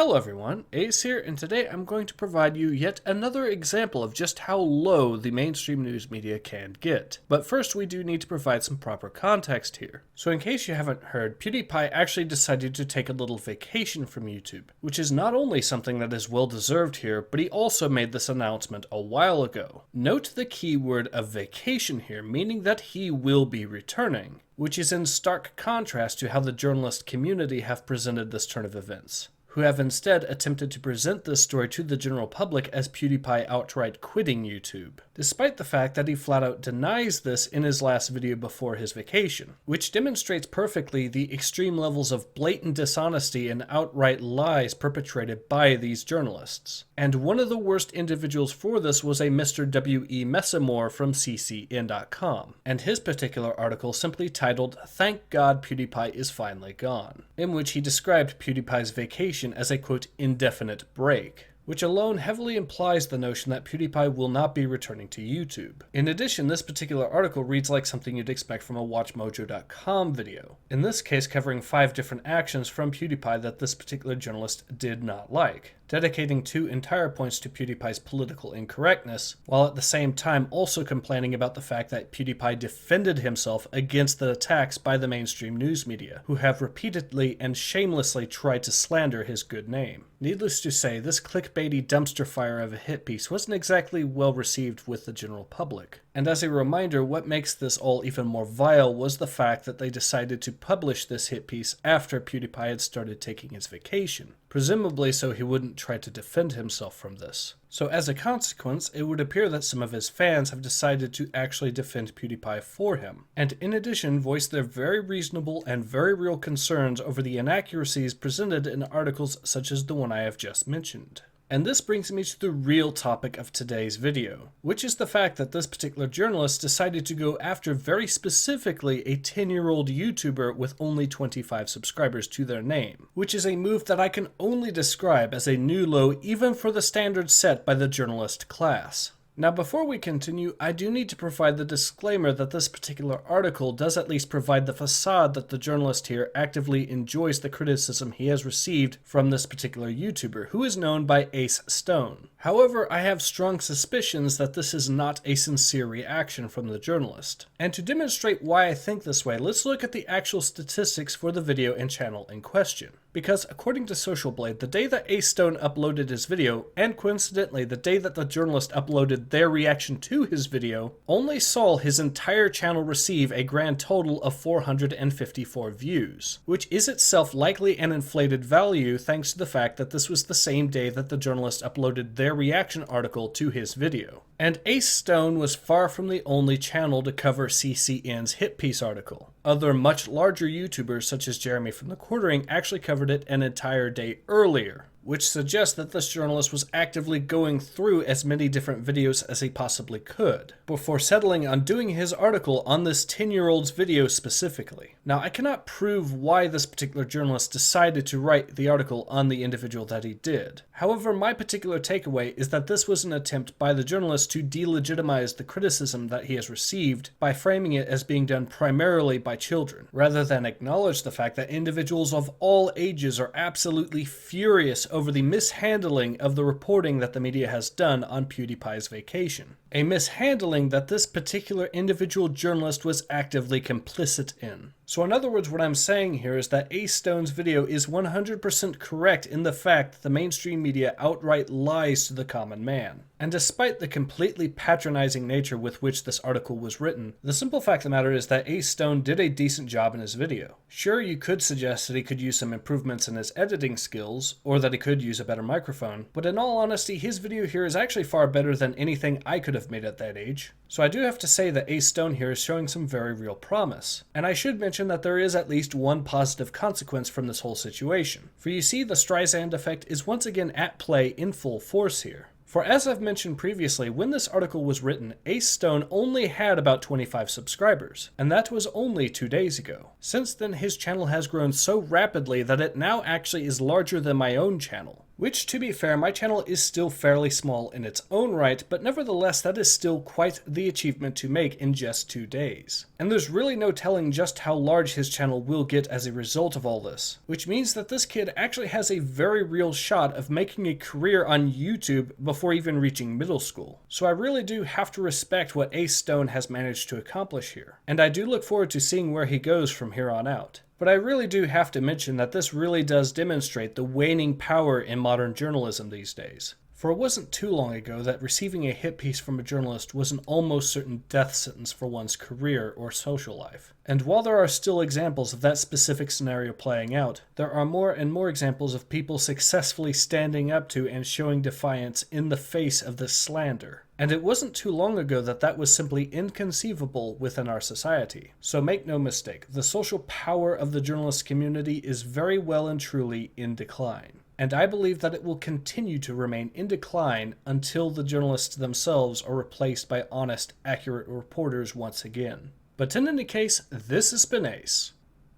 Hello everyone, Ace here, and today I'm going to provide you yet another example of just how low the mainstream news media can get. But first we do need to provide some proper context here. So in case you haven't heard, PewDiePie actually decided to take a little vacation from YouTube, which is not only something that is well deserved here, but he also made this announcement a while ago. Note the key word of vacation here, meaning that he will be returning, which is in stark contrast to how the journalist community have presented this turn of events, who have instead attempted to present this story to the general public as PewDiePie outright quitting YouTube, despite the fact that he flat out denies this in his last video before his vacation, which demonstrates perfectly the extreme levels of blatant dishonesty and outright lies perpetrated by these journalists. And one of the worst individuals for this was a Mr. W.E. Messamore from CCN.com, and his particular article simply titled, "Thank God PewDiePie is finally gone," in which he described PewDiePie's vacation as a quote indefinite break, which alone heavily implies the notion that PewDiePie will not be returning to YouTube. In addition, this particular article reads like something you'd expect from a WatchMojo.com video, in this case covering 5 different actions from PewDiePie that this particular journalist did not like, dedicating 2 entire points to PewDiePie's political incorrectness, while at the same time also complaining about the fact that PewDiePie defended himself against the attacks by the mainstream news media, who have repeatedly and shamelessly tried to slander his good name. Needless to say, this clickbaity dumpster fire of a hit piece wasn't exactly well received with the general public. And as a reminder, what makes this all even more vile was the fact that they decided to publish this hit piece after PewDiePie had started taking his vacation, presumably so he wouldn't try to defend himself from this. So as a consequence, it would appear that some of his fans have decided to actually defend PewDiePie for him, and in addition voice their very reasonable and very real concerns over the inaccuracies presented in articles such as the one I have just mentioned. And this brings me to the real topic of today's video, which is the fact that this particular journalist decided to go after very specifically a 10-year-old YouTuber with only 25 subscribers to their name, which is a move that I can only describe as a new low even for the standards set by the journalist class. Now before we continue, I do need to provide the disclaimer that this particular article does at least provide the facade that the journalist here actively enjoys the criticism he has received from this particular YouTuber, who is known by Ace Stone. However, I have strong suspicions that this is not a sincere reaction from the journalist. And to demonstrate why I think this way, let's look at the actual statistics for the video and channel in question. Because according to Social Blade, the day that Ace Stone uploaded his video, and coincidentally the day that the journalist uploaded their reaction to his video, only saw his entire channel receive a grand total of 454 views, which is itself likely an inflated value thanks to the fact that this was the same day that the journalist uploaded their reaction article to his video. And Ace Stone was far from the only channel to cover CCN's hit piece article. Other much larger YouTubers such as Jeremy from TheQuarterings actually covered it an entire day earlier, which suggests that this journalist was actively going through as many different videos as he possibly could, before settling on doing his article on this 10-year-old's video specifically. Now, I cannot prove why this particular journalist decided to write the article on the individual that he did. However, my particular takeaway is that this was an attempt by the journalist to delegitimize the criticism that he has received by framing it as being done primarily by children, rather than acknowledge the fact that individuals of all ages are absolutely furious over the mishandling of the reporting that the media has done on PewDiePie's vacation. A mishandling that this particular individual journalist was actively complicit in. So in other words, what I'm saying here is that Ace Stone's video is 100% correct in the fact that the mainstream media outright lies to the common man. And despite the completely patronizing nature with which this article was written, the simple fact of the matter is that Ace Stone did a decent job in his video. Sure, you could suggest that he could use some improvements in his editing skills, or that he could use a better microphone, but in all honesty, his video here is actually far better than anything I could have made at that age. So I do have to say that Ace Stone here is showing some very real promise. And I should mention that there is at least one positive consequence from this whole situation. For you see, the Streisand effect is once again at play in full force here. For as I've mentioned previously, when this article was written, Ace Stone only had about 25 subscribers, and that was only 2 days ago. Since then, his channel has grown so rapidly that it now actually is larger than my own channel, Which, to be fair, my channel is still fairly small in its own right, but nevertheless that is still quite the achievement to make in just 2 days. And there's really no telling just how large his channel will get as a result of all this, which means that this kid actually has a very real shot of making a career on YouTube before even reaching middle school. So I really do have to respect what Ace Stone has managed to accomplish here, and I do look forward to seeing where he goes from here on out. But I really do have to mention that this really does demonstrate the waning power in modern journalism these days. For it wasn't too long ago that receiving a hit piece from a journalist was an almost certain death sentence for one's career or social life. And while there are still examples of that specific scenario playing out, there are more and more examples of people successfully standing up to and showing defiance in the face of this slander. And it wasn't too long ago that that was simply inconceivable within our society. So make no mistake, the social power of the journalist community is very well and truly in decline. And I believe that it will continue to remain in decline until the journalists themselves are replaced by honest, accurate reporters once again. But in any case, this has been Ace.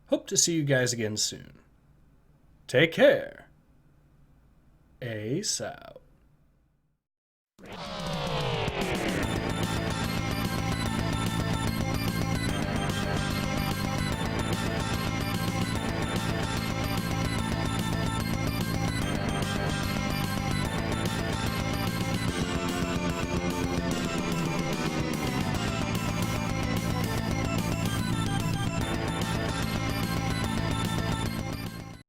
Hope to see you guys again soon. Take care. Ace out.